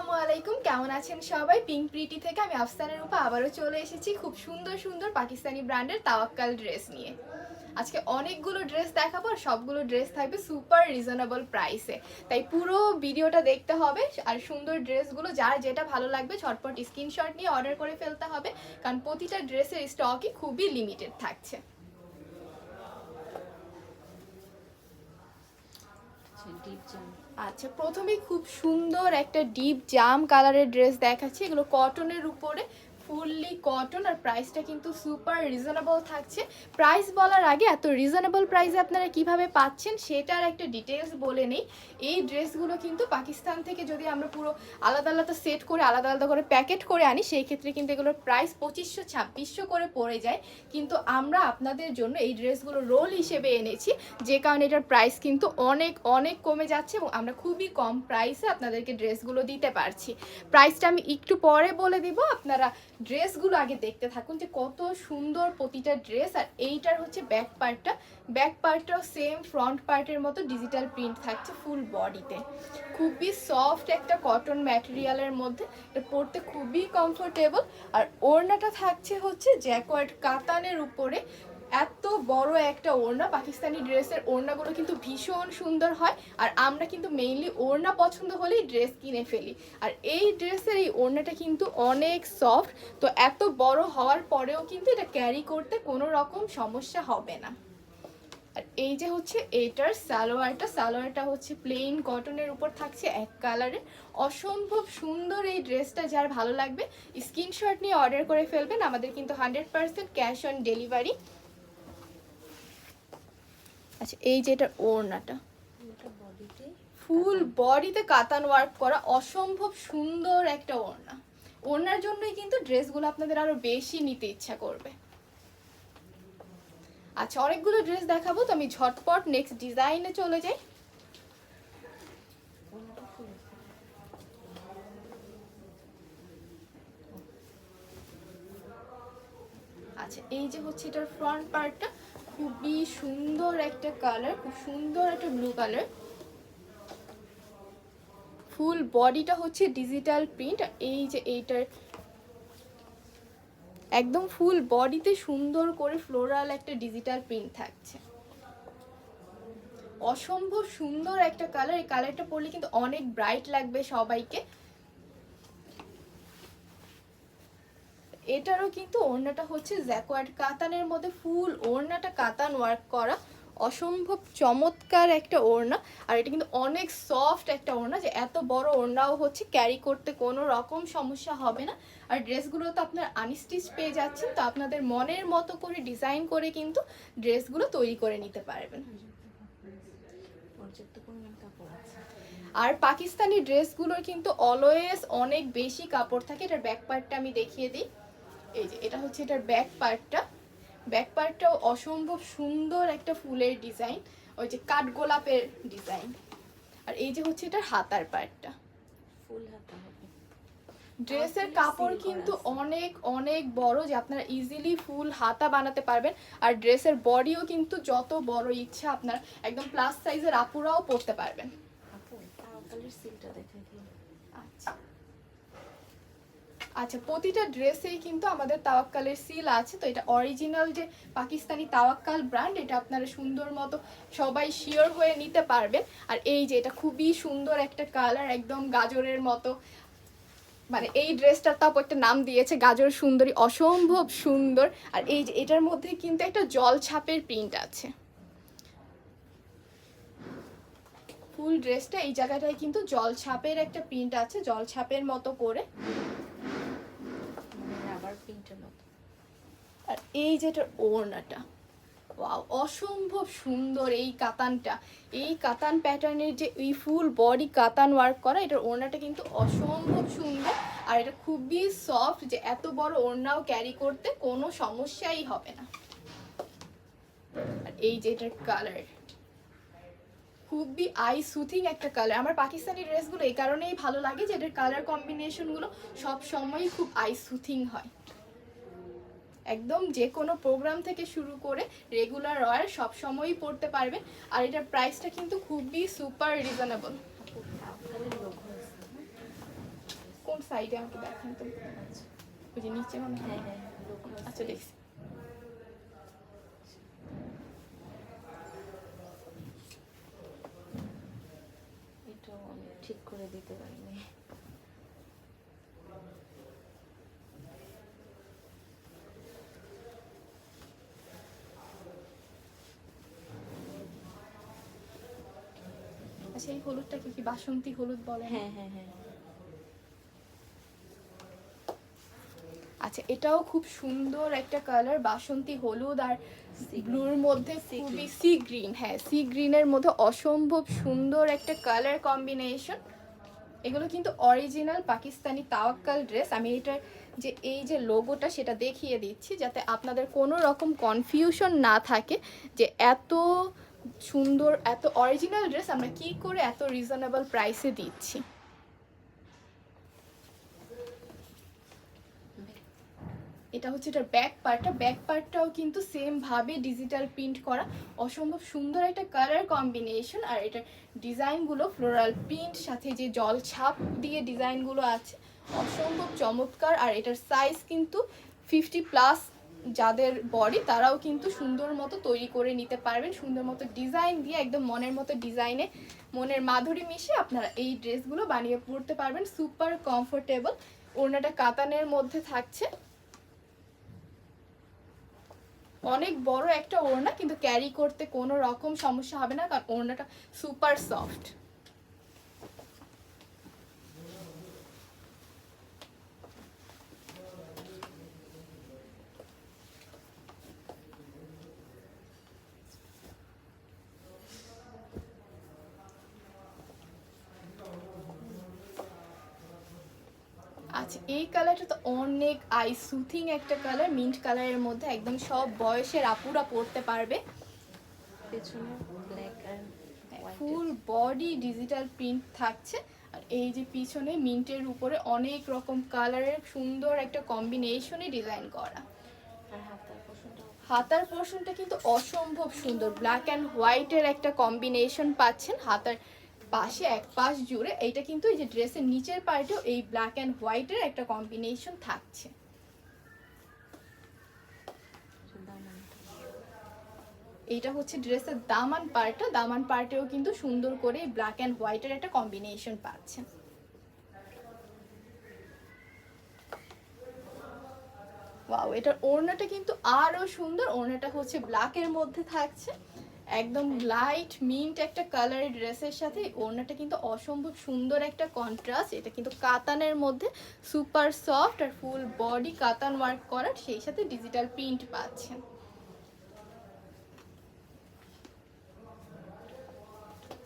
আসসালামু আলাইকুম, কেমন আছেন সবাই? পিঙ্ক প্রিটি থেকে আমি আফসানের রূপা আবারও চলে এসেছি খুব সুন্দর সুন্দর পাকিস্তানি ব্র্যান্ডের তাওয়াক্কাল ড্রেস নিয়ে। আজকে অনেকগুলো ড্রেস দেখাবো আর সবগুলো ড্রেস থাকবে সুপার রিজনেবল প্রাইসে, তাই পুরো ভিডিওটা দেখতে হবে। আর সুন্দর ড্রেসগুলো যার যেটা ভালো লাগবে ঝটপট স্ক্রিনশট নিয়ে অর্ডার করে ফেলতে হবে, কারণ প্রতিটা ড্রেসের স্টকই খুবই লিমিটেড থাকছে। আচ্ছা, প্রথমেই খুব সুন্দর একটা ডিপ জাম কালারের ড্রেস দেখাচ্ছি। এগুলো কটনের উপরে, ফুললি কটন, আর প্রাইসটা কিন্তু সুপার রিজনেবল থাকছে। প্রাইস বলার আগে এত রিজনেবল প্রাইসে আপনারা কিভাবে পাচ্ছেন সেটার একটা ডিটেলস বলে নিই। এই ড্রেসগুলো কিন্তু পাকিস্তান থেকে যদি আমরা পুরো আলাদা আলাদা সেট করে আলাদা আলাদা করে প্যাকেট করে আনি, সেই ক্ষেত্রে কিন্তু এগুলোর প্রাইস 2500-2600 করে পড়ে যায়। কিন্তু আমরা আপনাদের জন্য এই ড্রেসগুলো রোল হিসেবে এনেছি, যে কারণে এটার প্রাইস কিন্তু অনেক অনেক কমে যাচ্ছে এবং আমরা খুবই কম প্রাইসে আপনাদেরকে ড্রেসগুলো দিতে পারছি। প্রাইসটা আমি একটু পরে বলে দিব, আপনারা ড্রেসগুলো আগে দেখতে থাকুন যে কত সুন্দর প্রতিটা ড্রেস। আর এইটার হচ্ছে ব্যাক পার্টটাও সেম ফ্রন্ট পার্টের মতো ডিজিটাল প্রিন্ট থাকছে ফুল বডিতে। খুবই সফট একটা কটন ম্যাটেরিয়ালের মধ্যে, এটা পরতে খুবই কমফোর্টেবল। আর ওড়নাটা থাকছে হচ্ছে জ্যাকোয়ার্ড কাতানের উপরে। এত বড় একটা ওড়না, পাকিস্তানি ড্রেসের ওড়নাগুলো কিন্তু ভীষণ সুন্দর হয়, আর আমরা কিন্তু মেইনলি ওড়না পছন্দ হলেই ড্রেস কিনে ফেলি। আর এই ড্রেসের এই ওড়নাটা কিন্তু অনেক সফট, তো এত বড় হওয়ার পরেও কিন্তু এটা ক্যারি করতে কোনো রকম সমস্যা হবে না। আর এই যে হচ্ছে এটার সালোয়ারটা হচ্ছে প্লেন কটনের উপর থাকছে এক কালারে। অসম্ভব সুন্দর এই ড্রেসটা, যার ভালো লাগবে স্ক্রিনশট নিয়ে অর্ডার করে ফেলবেন। আমাদের কিন্তু 100% ক্যাশ অন ডেলিভারি। আচ্ছা, এই যে এটার ওড়নাটা ফুল বডিতে কাতান ওয়ার্ক করা, অসম্ভব সুন্দর একটা ওড়না। ওড়নার জন্যই কিন্তু ড্রেসগুলো আপনাদের আরো বেশি নিতে ইচ্ছা করবে। আচ্ছা, অনেকগুলো ড্রেস দেখাবো, তো আমি ঝটপট নেক্সট ডিজাইনে চলে যাই। আচ্ছা, এই যে হচ্ছে এটার ফ্রন্ট পার্টটা, খুবই সুন্দর একটা কালার, খুব সুন্দর একটা ব্লু কালার। ফুল বডিটা হচ্ছে ডিজিটাল প্রিন্ট। আর এই যে এইটার একদম ফুল বডিতে সুন্দর করে ফ্লোরাল একটা ডিজিটাল প্রিন্ট থাকছে। অসম্ভব সুন্দর একটা কালার, এই কালারটা পরলে কিন্তু অনেক ব্রাইট লাগবে সবাইকে। এটারও কিন্তু ওড়নাটা হচ্ছে জ্যাকোয়ার্ড কাতানের মধ্যে, ফুল ওড়নাটা কাতান ওয়ার্ক করা, অসম্ভব চমৎকার একটা ওড়না। আর এটা কিন্তু অনেক সফট একটা ওড়না, যে এত বড় ওড়নাও হচ্ছে ক্যারি করতে কোনো রকম সমস্যা হবে না। আর ড্রেসগুলো তো আপনার আনস্টিচ পেয়ে যাচ্ছেন, তো আপনাদের মনের মতো করে ডিজাইন করে কিন্তু ড্রেসগুলো তৈরি করে নিতে পারবেন। আর পাকিস্তানি ড্রেসগুলোর কিন্তু অলওয়েজ অনেক বেশি কাপড় থাকে। এটার ব্যাক পার্টটা আমি দেখিয়ে দিই। এই যে এটা হচ্ছে এটার ব্যাক পার্টটাও অসম্ভব সুন্দর একটা ফুলের ডিজাইন, ওই যে কাঠ গোলাপের ডিজাইন। আর এই যে হচ্ছে এটার হাতার পার্টটা, ফুল হাতা হবে। ড্রেসের কাপড় কিন্তু অনেক অনেক বড়, যে আপনারা ইজিলি ফুল হাতা বানাতে পারবেন। আর ড্রেসের বডিও কিন্তু যত বড় ইচ্ছা আপনারা একদম প্লাস সাইজের আপুরাও পরতে পারবেন। আচ্ছা, প্রতিটা ড্রেসেই কিন্তু আমাদের তাওয়াক্কালের সিল আছে, তো এটা অরিজিনাল যে পাকিস্তানি তাওয়াক্কাল ব্র্যান্ড, এটা আপনারা সুন্দর মতো সবাই শিওর হয়ে নিতে পারবেন। আর এই যে এটা খুবই সুন্দর একটা কালার, একদম গাজরের মতো, মানে এই ড্রেসটার তাও একটা নাম দিয়েছে গাজর সুন্দরী, অসম্ভব সুন্দর। আর এই যে এটার মধ্যে কিন্তু একটা জল ছাপের প্রিন্ট আছে। ফুল ড্রেসটা এই জায়গাটায় কিন্তু জল ছাপের একটা প্রিন্ট আছে, জল ছাপের মতো করে। আর এই যেটা ওড়নাটা, ওয়াও, অসম্ভব সুন্দর এই কাতানটা, এই কাতান প্যাটার্নের যে এই ফুল বডি কাতান ওয়ার্ক করা, এটার ওড়নাটা কিন্তু অসম্ভব সুন্দর। আর এটা খুবই সফট, যে এত বড় ওড়নাও ক্যারি করতে কোনো সমস্যাই হবে না। আর এই যে এটার কালার খুবই আই সুথিং একটা কালার। আমার পাকিস্তানি ড্রেসগুলো এই কারণেই ভালো লাগে যে এটার কালার কম্বিনেশনগুলো সব সময়ই খুব আই সুথিং হয়। একদম যে কোনো প্রোগ্রাম থেকে শুরু করে রেগুলার ওয়্যার সব সময়ই পড়তে পারবেন। আর এটার প্রাইসটা কিন্তু খুবই সুপার রিজনেবল। কোন সাইডে আমাকে দেখেন তো। ওই যে নিচে মনে হয়। হ্যাঁ হ্যাঁ আচ্ছা দেখছি। এটাও আমি ঠিক করে দিতে পারিনি। আচ্ছা এই হলুদটাকে কি বাসন্তী হলুদ বলে? হ্যাঁ হ্যাঁ হ্যাঁ। আচ্ছা এটাও খুব সুন্দর একটা কালার, বাসন্তী হলুদ আর ব্লুর মধ্যে খুবই সি গ্রিন। হ্যাঁ সি গ্রিনের মধ্যে অসম্ভব সুন্দর একটা কালার কম্বিনেশন। এগুলো কিন্তু অরিজিনাল পাকিস্তানি তাওয়াক্কাল ড্রেস। আমি এটার যে এই যে লোগোটা সেটা দেখিয়ে দিচ্ছি যাতে আপনাদের কোনো রকম কনফিউশন না থাকে যে এত সুন্দর এত অরিজিনাল ড্রেস আমরা কি করে এত রিজনেবল প্রাইসে দিচ্ছি। এটা হচ্ছে এটার ব্যাক পার্টটা, ব্যাক পার্টটাও কিন্তু সেম ভাবে ডিজিটাল প্রিন্ট করা, অসম্ভব সুন্দর একটা কালার কম্বিনেশন। আর এটার ডিজাইনগুলো ফ্লোরাল প্রিন্ট সাথে যে জল ছাপ দিয়ে ডিজাইনগুলো আছে অসম্ভব চমৎকার। আর এটার সাইজ কিন্তু 50+ যাদের বডি তারাও কিন্তু সুন্দর মতো তৈরি করে নিতে পারবেন, সুন্দর মতো ডিজাইন দিয়ে একদম মনের মতো ডিজাইনে মনের মাধুরী মিশিয়ে আপনারা এই ড্রেসগুলো বানিয়ে পরতে পারবেন। Super comfortable. ওড়নাটা কাতানের মধ্যে থাকছে, অনেক বড় একটা ওড়না, কিন্তু ক্যারি করতে কোনো রকম সমস্যা হবে না কারণ ওড়নাটা সুপার সফট। আচ্ছা এই কালারটা তো অনেক আই সুথিং একটা কালার, মিন্ট কালারের মধ্যে একদম সব বয়সের আপুরা পরতে পারবে। পেছনে black and full body digital print থাকছে। আর এই যে পিছনে মিন্টের উপরে অনেক রকম কালারের সুন্দর একটা কম্বিনেশনে ডিজাইন করা। আর হাতার পোর্শনটা হাতার পোর্শনটা কিন্তু অসম্ভব সুন্দর, ব্ল্যাক অ্যান্ড হোয়াইটের একটা কম্বিনেশন পাচ্ছেন হাতার পাশে এক পাশ জুড়ে। এইটা কিন্তু এই যে ড্রেসের নিচের পার্টেও এই ব্ল্যাক অ্যান্ড হোয়াইটের একটা কম্বিনেশন থাকছে। এইটা হচ্ছে ড্রেসের দামান পার্টটা, দামান পার্টেও কিন্তু সুন্দর করে ব্ল্যাক অ্যান্ড হোয়াইটের একটা কম্বিনেশন পাচ্ছেন। ওয়াও, এটার ওড়নাটা কিন্তু আরো সুন্দর। ওড়নাটা হচ্ছে ব্ল্যাকের মধ্যে থাকছে, একদম লাইট মিন্ট একটা কালারের ড্রেসের সাথে ওড়নাটা কিন্তু অসম্ভব সুন্দর একটা কন্ট্রাস্ট। এটা কিন্তু কাতানের মধ্যে সুপার সফট আর ফুল বডি কাতান ওয়ার্ক করার, সেই সাথে ডিজিটাল প্রিন্ট পাচ্ছেন।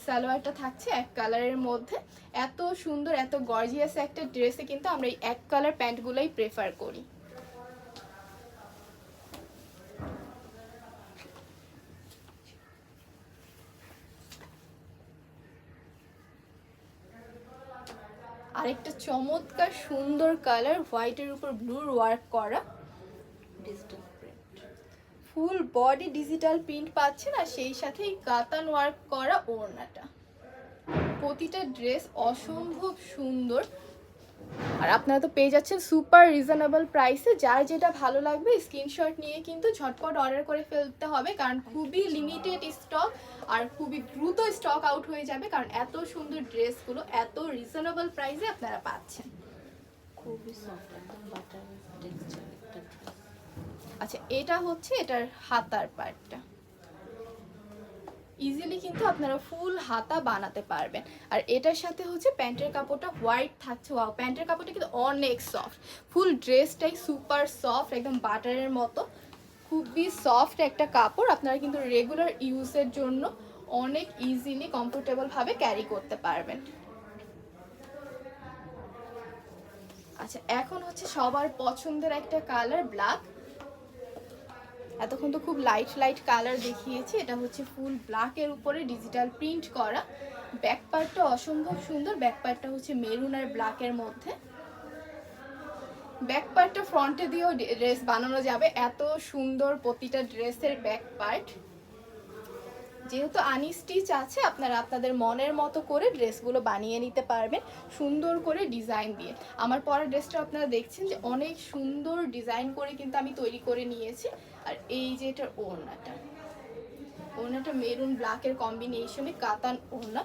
সালোয়ারটা থাকছে এক কালারের মধ্যে। এত সুন্দর এত গর্জিয়াস একটা ড্রেসে কিন্তু আমরা এই এক কালার প্যান্টগুলোই প্রেফার করি। আরেকটা চমৎকার সুন্দর কালার, হোয়াইটের উপর ব্লুর ওয়ার্ক করা, ডিজিটাল প্রিন্ট, ফুল বডি ডিজিটাল প্রিন্ট পাচ্ছেন আর সেই সাথে কাতান ওয়ার্ক করা ওড়নাটা। প্রতিটা ড্রেস অসম্ভব সুন্দর। আর আপনারা তো পেয়ে যাচ্ছেন সুপার রিজনেবল প্রাইসে। যার যেটা ভালো লাগবে স্ক্রিনশট নিয়ে কিন্তু ঝটপট অর্ডার করে ফেলতে হবে, কারণ খুবই লিমিটেড স্টক আর খুবই দ্রুত স্টক আউট হয়ে যাবে, কারণ এত সুন্দর ড্রেসগুলো এত রিজনেবল প্রাইসে আপনারা পাচ্ছেন। খুবই সফট, একদম বাটার টেক্সচার একটা ড্রেস। আচ্ছা এটা হচ্ছে এটার হাতার পার্টটা, ইজিলি কিন্তু আপনারা ফুল হাতা বানাতে পারবেন। আর এটার সাথে হচ্ছে প্যান্টের কাপড়টা হোয়াইট থাকছে। ওয়াও, প্যান্টের কাপড়টা কিন্তু অনেক সফট, ফুল ড্রেসটাই সুপার সফট, একদম বাটারের মতো খুবই সফট একটা কাপড়। আপনারা কিন্তু রেগুলার ইউজের জন্য অনেক ইজিলি কমফোর্টেবল ভাবে ক্যারি করতে পারবেন। আচ্ছা এখন হচ্ছে সবার পছন্দের একটা কালার ব্ল্যাক। এতক্ষণ তো খুব লাইট লাইট কালার দেখিয়েছি, এটা হচ্ছে ফুল ব্ল্যাকের উপরে ডিজিটাল প্রিন্ট করা। ব্যাক পার্টটা অসম্ভব সুন্দর, ব্যাক পার্টটা হচ্ছে মেরুন আর ব্ল্যাকের মধ্যে। ব্যাক পার্টটা ফ্রন্টে দিয়েও ড্রেস বানানো যাবে, এত সুন্দর প্রতিটা ড্রেসের ব্যাক পার্ট। যেহেতু আনস্টিচ আছে, আপনারা আপনাদের মনের মতো করে ড্রেসগুলো বানিয়ে নিতে পারবেন সুন্দর করে ডিজাইন দিয়ে। আমার পরা ড্রেসটা আপনারা দেখছেন যে অনেক সুন্দর ডিজাইন করে কিন্তু আমি তৈরি করে নিয়েছি। আর এই যে এটার ওড়নাটা মেরুন ব্ল্যাকের কম্বিনেশনে কাতান ওড়না,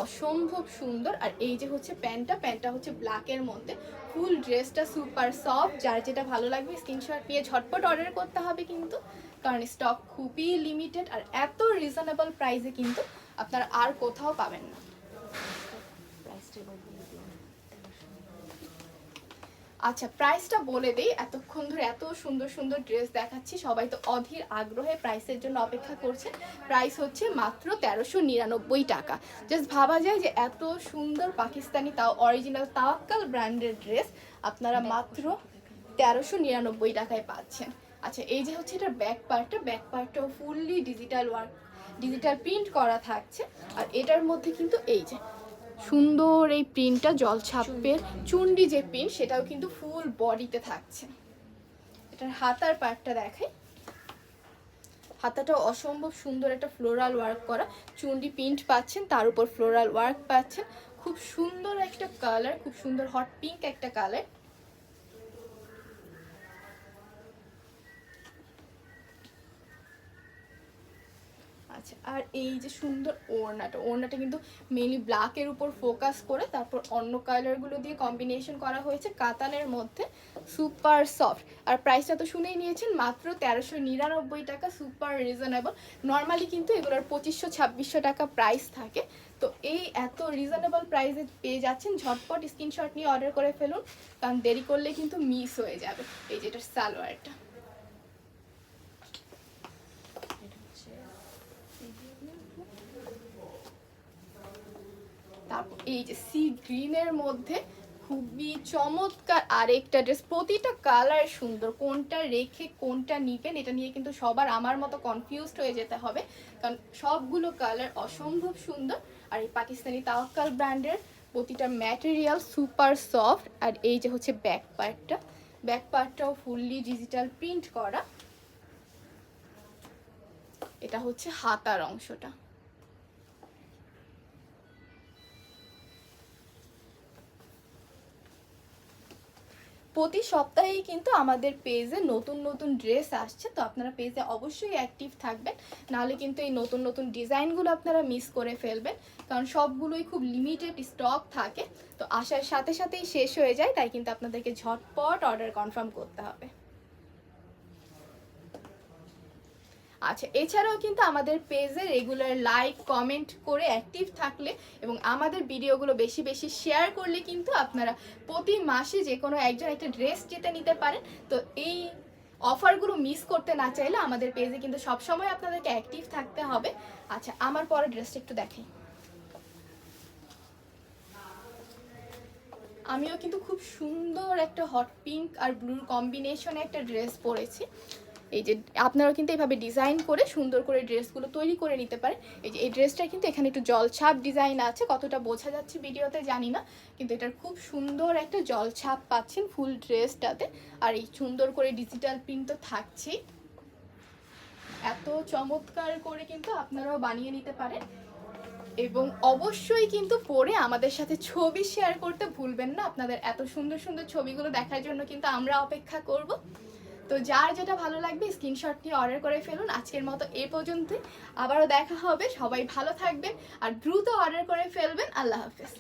অসম্ভব সুন্দর। আর এই যে হচ্ছে প্যান্টটা হচ্ছে ব্ল্যাকের মধ্যে। ফুল ড্রেসটা সুপার সফট, যার যেটা ভালো লাগবে স্ক্রিনশট নিয়ে ঝটপট অর্ডার করতে হবে কিন্তু, কারণ স্টক খুবই লিমিটেড আর এত রিজনেবল প্রাইসে কিন্তু আপনারা আর কোথাও পাবেন না। প্রাইসটা বলে দিন। আচ্ছা, প্রাইসটা বলে দেই। এতক্ষণ ধরে এত সুন্দর সুন্দর ড্রেস দেখাচ্ছি, সবাই তো অধীর আগ্রহে প্রাইসের জন্য অপেক্ষা করছে। প্রাইস হচ্ছে মাত্র 1399 টাকা। জাস্ট ভাবা যায় যে এত সুন্দর পাকিস্তানি, তাও অরিজিনাল তাওয়াক্কাল ব্র্যান্ডের ড্রেস আপনারা মাত্র 1399 টাকায় পাচ্ছেন। আচ্ছা, এই যে হচ্ছে এটার ব্যাক পার্টটাও fully digital work, digital print করা থাকছে। আর এটার মধ্যে কিন্তু এই যে সুন্দর এই প্রিন্টটা, জলছাপের চুন্ডি যে প্রিন্ট, সেটাও কিন্তু ফুল বডিতে থাকছে। এটার হাতার পার্টটা দেখাই। হাতাটাও অসম্ভব সুন্দর একটা ফ্লোরাল ওয়ার্ক করা চুন্ডি প্রিন্ট পাচ্ছেন, তার উপর ফ্লোরাল ওয়ার্ক পাচ্ছেন। খুব সুন্দর একটা কালার, খুব সুন্দর হট পিঙ্ক একটা কালার। আচ্ছা, আর এই যে সুন্দর ওড়নাটা কিন্তু মেনলি ব্ল্যাকের উপর ফোকাস করে তারপর অন্য কালারগুলো দিয়ে কম্বিনেশন করা হয়েছে কাতানের মধ্যে, সুপার সফট। আর প্রাইসটা তো শুনেই নিয়েছেন, মাত্র 1399 টাকা, সুপার রিজনেবল। নর্মালি কিন্তু এগুলোর 2500-2600 টাকা প্রাইস থাকে। তো এই এত রিজনেবল প্রাইসে পেয়ে যাচ্ছেন, ঝটপট স্ক্রিনশট নিয়ে অর্ডার করে ফেলুন, কারণ দেরি করলে কিন্তু মিস হয়ে যাবে। এই যে এটার সালোয়ারটা, তারপর এই যে সি গ্রিনের মধ্যে খুবই চমৎকার আরেকটা ড্রেস। প্রতিটা কালার সুন্দর, কোনটা রেখে কোনটা নিবেন এটা নিয়ে কিন্তু সবার আমার মতো কনফিউজড হয়ে যেতে হবে, কারণ সবগুলো কালার অসম্ভব সুন্দর। আর এই পাকিস্তানি তাওয়াক্কাল ব্র্যান্ডের প্রতিটা ম্যাটেরিয়াল সুপার সফট। আর এই যে হচ্ছে ব্যাক পার্টটাও ফুললি ডিজিটাল প্রিন্ট করা। এটা হচ্ছে হাতার অংশটা। প্রতি সপ্তাহেই কিন্তু আমাদের পেজে নতুন নতুন ড্রেস আসছে, তো আপনারা পেজে অবশ্যই অ্যাক্টিভ থাকবেন, নাহলে কিন্তু এই নতুন নতুন ডিজাইনগুলো আপনারা মিস করে ফেলবেন, কারণ সবগুলোই খুব লিমিটেড স্টক থাকে। তো আসার সাথে সাথেই শেষ হয়ে যায়, তাই কিন্তু আপনাদেরকে ঝটপট অর্ডার কনফার্ম করতে হবে। আচ্ছা, এছাড়াও কিন্তু আমাদের পেজে রেগুলার লাইক কমেন্ট করে অ্যাক্টিভ থাকলে এবং আমাদের ভিডিওগুলো বেশি বেশি শেয়ার করলে কিন্তু আপনারা প্রতি মাসে যে কোনো একজন একটা ড্রেস জিতে নিতে পারেন। তো এই অফারগুলো মিস করতে না চাইলে আমাদের পেজে কিন্তু সবসময় আপনাদেরকে অ্যাক্টিভ থাকতে হবে। আচ্ছা, আমার পরে ড্রেসটা একটু দেখাই। আমিও কিন্তু খুব সুন্দর একটা হট পিঙ্ক আর ব্লুর কম্বিনেশনে একটা ড্রেস পরেছি। এই যে আপনারাও কিন্তু এইভাবে ডিজাইন করে সুন্দর করে ড্রেসগুলো তৈরি করে নিতে পারেন। এই যে এই ড্রেসটা কিন্তু এখানে একটু জলছাপ ডিজাইন আছে, কতটা বোঝা যাচ্ছে ভিডিওতে জানি না, কিন্তু এটার খুব সুন্দর একটা জলছাপ পাচ্ছেন ফুল ড্রেসটাতে। আর এই সুন্দর করে ডিজিটাল প্রিন্ট তো থাকছেই, এত চমৎকার করে কিন্তু আপনারাও বানিয়ে নিতে পারেন। এবং অবশ্যই কিন্তু পরে আমাদের সাথে ছবি শেয়ার করতে ভুলবেন না। আপনাদের এত সুন্দর সুন্দর ছবিগুলো দেখার জন্য কিন্তু আমরা অপেক্ষা করব। তো যার যেটা ভালো লাগবে স্ক্রিনশট নিয়ে অর্ডার করে ফেলুন। আজকের মতো এ পর্যন্তই, আবারও দেখা হবে। সবাই ভালো থাকবেন আর দ্রুত অর্ডার করে ফেলবেন। আল্লাহ হাফেজ।